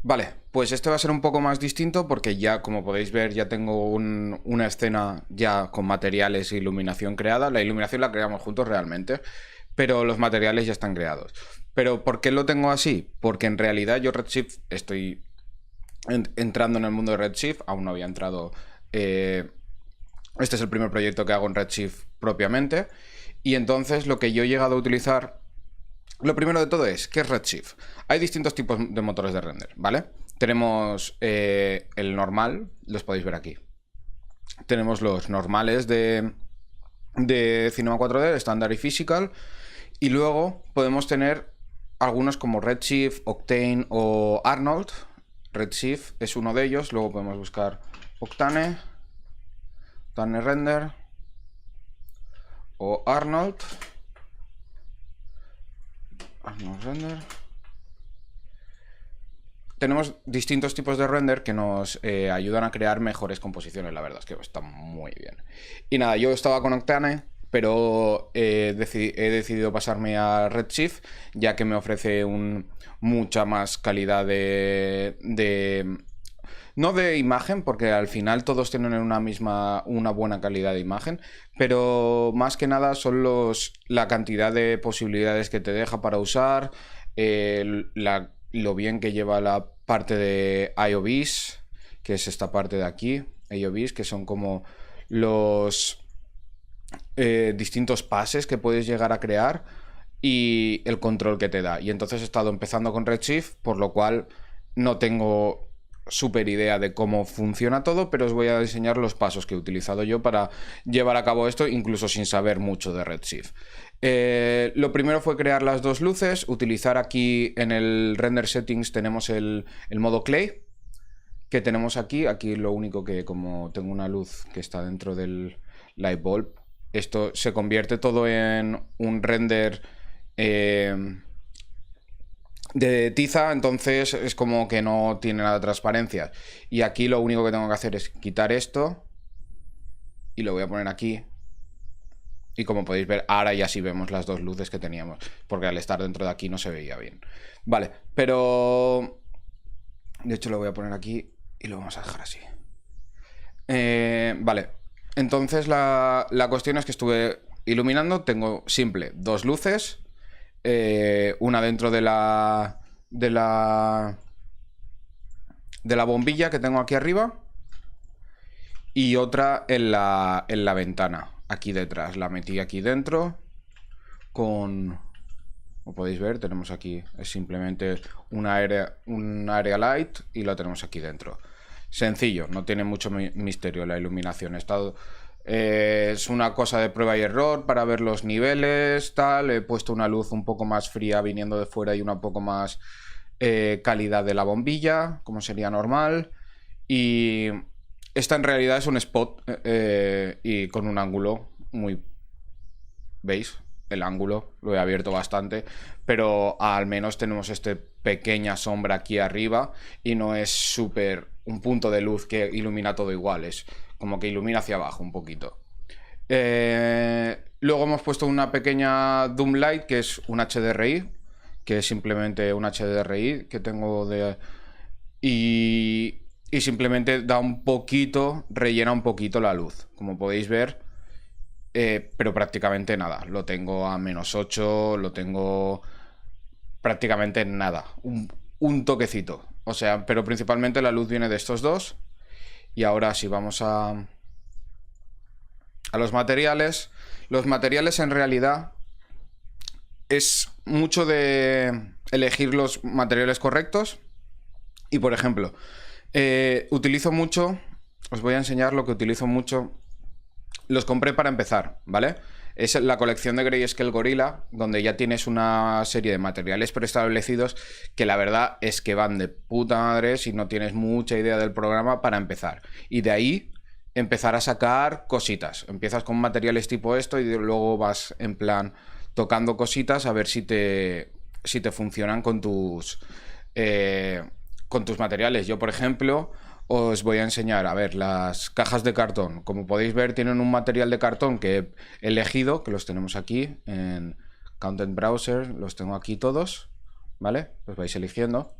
Vale, pues este va a ser un poco más distinto porque ya, como podéis ver, ya tengo una escena ya con materiales e iluminación creada. La iluminación la creamos juntos realmente, pero los materiales ya están creados. Pero ¿por qué lo tengo así? Porque en realidad yo Redshift estoy entrando en el mundo de Redshift, aún no había entrado. Este es el primer proyecto que hago en Redshift propiamente. Y entonces lo que yo he llegado a utilizar, lo primero de todo es, ¿qué es Redshift? Hay distintos tipos de motores de render, ¿vale? Tenemos el normal, los podéis ver aquí. Tenemos los normales de Cinema 4D, estándar y physical. Y luego podemos tener algunos como Redshift, Octane o Arnold. Redshift es uno de ellos. Luego podemos buscar Octane, Octane Render o Arnold. Arnold Render. Tenemos distintos tipos de render que nos ayudan a crear mejores composiciones. La verdad es que está muy bien. Y nada, yo estaba con Octane, pero he decidido pasarme a Redshift, ya que me ofrece mucha más calidad no de imagen, porque al final todos tienen una buena calidad de imagen, pero más que nada son la cantidad de posibilidades que te deja para usar, lo bien que lleva la parte de IOBs, que es esta parte de aquí, IOBs, que son como los distintos pases que puedes llegar a crear y el control que te da. Y entonces he estado empezando con Redshift, por lo cual no tengo súper idea de cómo funciona todo, pero os voy a enseñar los pasos que he utilizado yo para llevar a cabo esto, incluso sin saber mucho de Redshift. Lo primero fue crear las dos luces, utilizar aquí en el render settings tenemos el modo clay, que tenemos aquí. Aquí lo único que, como tengo una luz que está dentro del light bulb, esto se convierte todo en un render de tiza, entonces es como que no tiene nada de transparencia. Y aquí lo único que tengo que hacer es quitar esto y lo voy a poner aquí. Y como podéis ver, ahora ya sí vemos las dos luces que teníamos, porque al estar dentro de aquí no se veía bien. Vale, pero de hecho lo voy a poner aquí y lo vamos a dejar así. Vale, entonces la cuestión es que estuve iluminando. Tengo simple dos luces, una dentro de la bombilla que tengo aquí arriba y otra en la ventana, aquí detrás. La metí aquí dentro con... Como podéis ver, tenemos aquí, es simplemente un area light y lo tenemos aquí dentro. Sencillo, no tiene mucho misterio la iluminación. Es una cosa de prueba y error para ver los niveles, tal. He puesto una luz un poco más fría viniendo de fuera y una poco más calidad de la bombilla, como sería normal. Y esta en realidad es un spot y con un ángulo muy... ¿Veis? El ángulo lo he abierto bastante, pero al menos tenemos esta pequeña sombra aquí arriba y no es súper un punto de luz que ilumina todo igual, es como que ilumina hacia abajo un poquito. Luego hemos puesto una pequeña Doom Light, que es un HDRI, que es simplemente un HDRI que tengo de... Y simplemente da un poquito, rellena un poquito la luz, como podéis ver. Pero prácticamente nada. Lo tengo a -8, lo tengo prácticamente nada. Un toquecito. O sea, pero principalmente la luz viene de estos dos. Y ahora si vamos a los materiales. Los materiales en realidad es mucho de elegir los materiales correctos. Y por ejemplo, utilizo mucho... Os voy a enseñar lo que utilizo mucho. Los compré para empezar, ¿vale? Es la colección de Grayscale Gorilla, donde ya tienes una serie de materiales preestablecidos que la verdad es que van de puta madre si no tienes mucha idea del programa para empezar. Y de ahí empezar a sacar cositas. Empiezas con materiales tipo esto y luego vas en plan tocando cositas a ver si te funcionan con tus materiales. Yo, por ejemplo... Os voy a enseñar, a ver, las cajas de cartón. Como podéis ver, tienen un material de cartón que he elegido, que los tenemos aquí en Content Browser, los tengo aquí todos, ¿vale? Los vais eligiendo.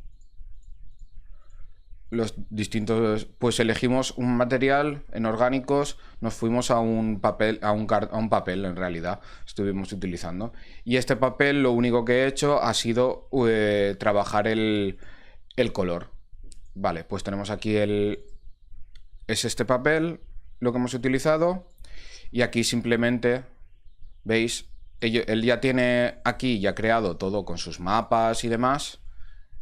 los distintos, pues elegimos un material en orgánicos, nos fuimos a un papel, a un papel en realidad, estuvimos utilizando. Y este papel lo único que he hecho ha sido trabajar el color. Vale, pues tenemos aquí es este papel, lo que hemos utilizado, y aquí simplemente, ¿veis? Él ya tiene aquí, ya creado todo con sus mapas y demás,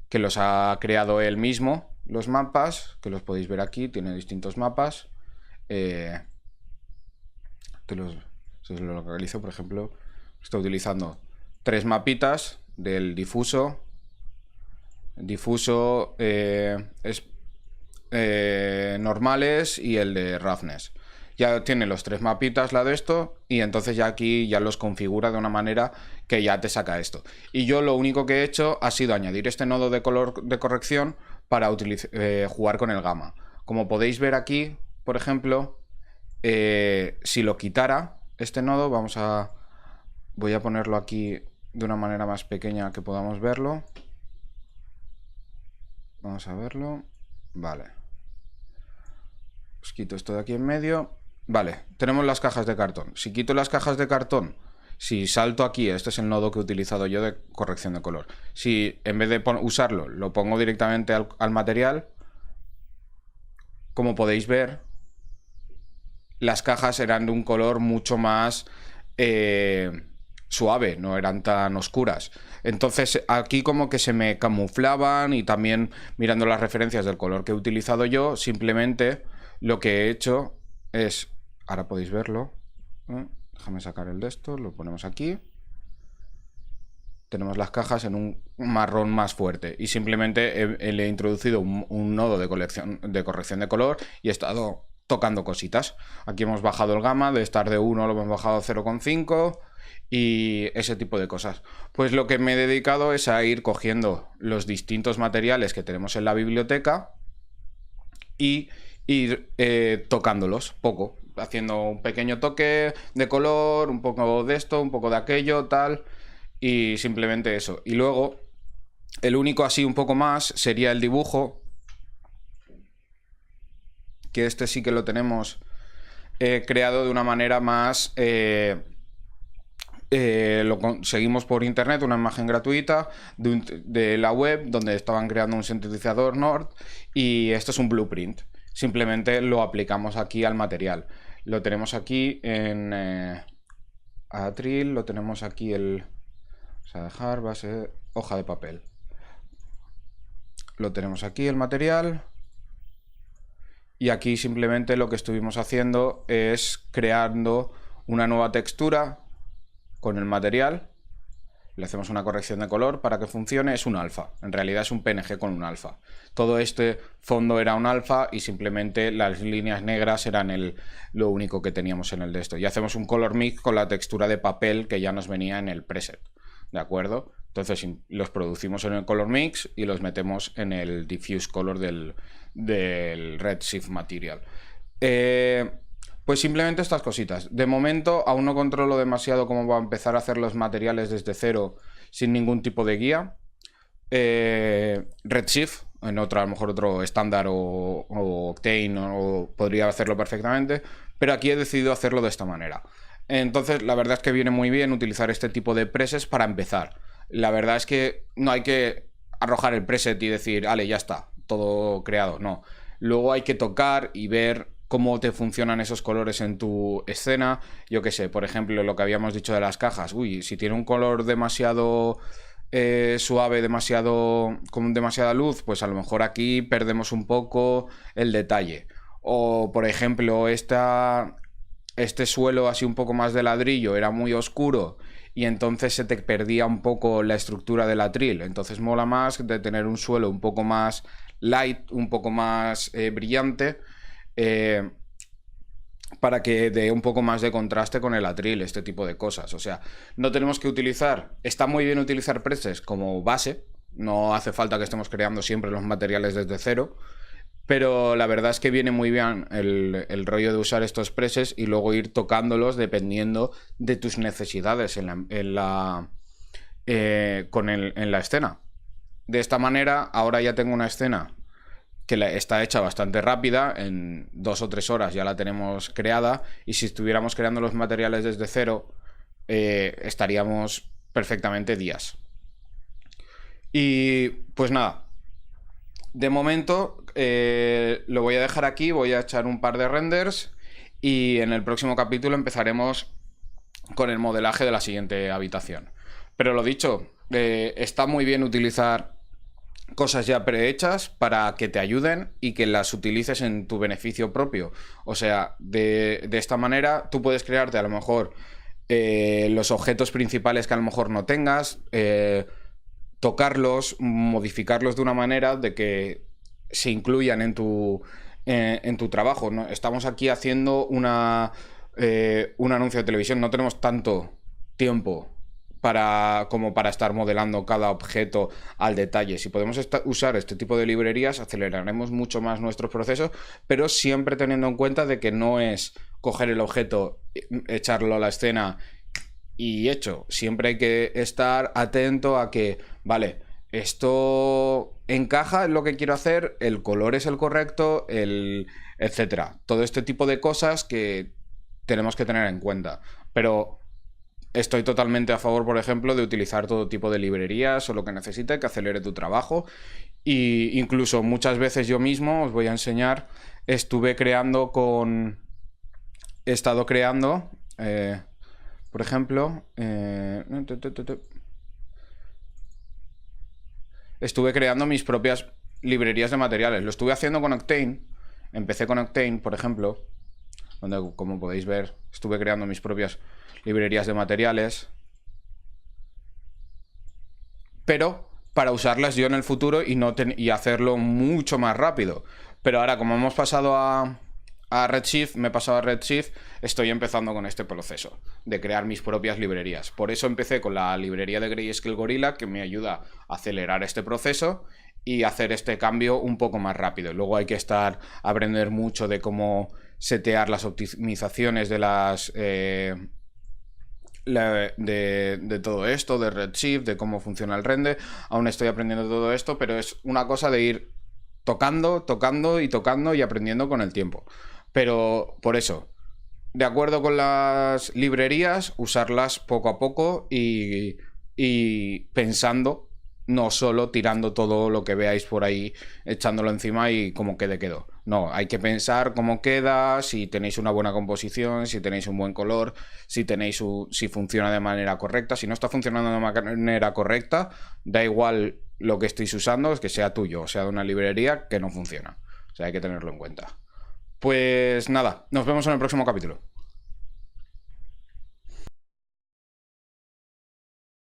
que los ha creado él mismo. Los mapas, que los podéis ver aquí, tiene distintos mapas. Si os lo localizo, por ejemplo, está utilizando 3 mapitas del difuso. Difuso normales y el de roughness. Ya tiene los 3 mapitas la de esto, y entonces ya aquí ya los configura de una manera que ya te saca esto. Y yo lo único que he hecho ha sido añadir este nodo de color de corrección para jugar con el gamma. Como podéis ver aquí, por ejemplo, si lo quitara este nodo, voy a ponerlo aquí de una manera más pequeña que podamos verlo. Vamos a verlo. Vale. Os quito esto de aquí en medio. Vale, tenemos las cajas de cartón. Si quito las cajas de cartón, si salto aquí, este es el nodo que he utilizado yo de corrección de color. Si en vez de usarlo, lo pongo directamente al material, como podéis ver, las cajas eran de un color mucho más suave, no eran tan oscuras. Entonces aquí como que se me camuflaban, y también mirando las referencias del color que he utilizado yo, simplemente lo que he hecho es, ahora podéis verlo, déjame sacar el de esto, lo ponemos aquí. Tenemos las cajas en un marrón más fuerte, y simplemente le he introducido un nodo de corrección de color y he estado tocando cositas. Aquí hemos bajado el gamma, de estar de 1 lo hemos bajado a 0,5 y ese tipo de cosas. Pues lo que me he dedicado es a ir cogiendo los distintos materiales que tenemos en la biblioteca y ir tocándolos poco, haciendo un pequeño toque de color, un poco de esto, un poco de aquello, tal, y simplemente eso. Y luego el único así un poco más sería el dibujo, que este sí que lo tenemos creado de una manera más... lo conseguimos por internet, una imagen gratuita de la web, donde estaban creando un sintetizador Nord, y esto es un blueprint. Simplemente lo aplicamos aquí al material. Lo tenemos aquí en Atril, lo tenemos aquí vamos a dejar base, hoja de papel. Lo tenemos aquí el material. Y aquí simplemente lo que estuvimos haciendo es creando una nueva textura con el material. Le hacemos una corrección de color para que funcione. Es un alfa, en realidad es un PNG con un alfa. Todo este fondo era un alfa y simplemente las líneas negras eran lo único que teníamos en el de esto. Y hacemos un color mix con la textura de papel que ya nos venía en el preset, ¿de acuerdo? Entonces los producimos en el color mix y los metemos en el diffuse color del Redshift material. Pues simplemente estas cositas. De momento aún no controlo demasiado cómo va a empezar a hacer los materiales desde cero sin ningún tipo de guía. Redshift, a lo mejor otro estándar o Octane podría hacerlo perfectamente, pero aquí he decidido hacerlo de esta manera. Entonces la verdad es que viene muy bien utilizar este tipo de presets para empezar. La verdad es que no hay que arrojar el preset y decir, vale, ya está, todo creado. No. Luego hay que tocar y ver cómo te funcionan esos colores en tu escena. Yo qué sé, por ejemplo, lo que habíamos dicho de las cajas. Uy, si tiene un color demasiado suave, con demasiada luz, pues a lo mejor aquí perdemos un poco el detalle. O, por ejemplo, este suelo así un poco más de ladrillo era muy oscuro y entonces se te perdía un poco la estructura del atril. Entonces mola más de tener un suelo un poco más light, un poco más brillante, para que dé un poco más de contraste con el atril, este tipo de cosas. O sea, no tenemos que utilizar... Está muy bien utilizar presets como base, no hace falta que estemos creando siempre los materiales desde cero, pero la verdad es que viene muy bien el rollo de usar estos presets y luego ir tocándolos dependiendo de tus necesidades en la escena. De esta manera, ahora ya tengo una escena está hecha bastante rápida, en 2 o 3 horas ya la tenemos creada, y si estuviéramos creando los materiales desde cero, estaríamos perfectamente días. Y pues nada, de momento lo voy a dejar aquí, voy a echar un par de renders y en el próximo capítulo empezaremos con el modelaje de la siguiente habitación. Pero lo dicho, está muy bien utilizar cosas ya prehechas para que te ayuden y que las utilices en tu beneficio propio. O sea, de esta manera tú puedes crearte a lo mejor los objetos principales que a lo mejor no tengas, tocarlos, modificarlos de una manera de que se incluyan en tu trabajo, ¿no? Estamos aquí haciendo un anuncio de televisión, no tenemos tanto tiempo como para estar modelando cada objeto al detalle. Si podemos usar este tipo de librerías, aceleraremos mucho más nuestros procesos, pero siempre teniendo en cuenta de que no es coger el objeto, echarlo a la escena y hecho. Siempre hay que estar atento a que, vale, esto encaja en lo que quiero hacer, el color es el correcto, etcétera. Todo este tipo de cosas que tenemos que tener en cuenta. Pero estoy totalmente a favor, por ejemplo, de utilizar todo tipo de librerías o lo que necesite que acelere tu trabajo. Y incluso muchas veces yo mismo, os voy a enseñar, he estado creando, por ejemplo, estuve creando mis propias librerías de materiales. Lo estuve haciendo con Octane. Empecé con Octane, por ejemplo, donde, como podéis ver, estuve creando mis propias librerías de materiales, pero para usarlas yo en el futuro y hacerlo mucho más rápido. Pero ahora, como hemos pasado a Redshift, me he pasado a Redshift, estoy empezando con este proceso de crear mis propias librerías. Por eso empecé con la librería de Grayscale Gorilla, que me ayuda a acelerar este proceso y hacer este cambio un poco más rápido. Luego hay que aprender mucho de cómo setear las optimizaciones de de todo esto, de Redshift, de cómo funciona el render. Aún estoy aprendiendo todo esto, pero es una cosa de ir tocando y aprendiendo con el tiempo. Pero por eso, de acuerdo con las librerías, usarlas poco a poco y pensando, no solo tirando todo lo que veáis por ahí, echándolo encima y como quedó. No, hay que pensar cómo queda, si tenéis una buena composición, si tenéis un buen color, si funciona de manera correcta. Si no está funcionando de manera correcta, da igual lo que estéis usando, es que sea tuyo, o sea de una librería que no funciona. O sea, hay que tenerlo en cuenta. Pues nada, nos vemos en el próximo capítulo.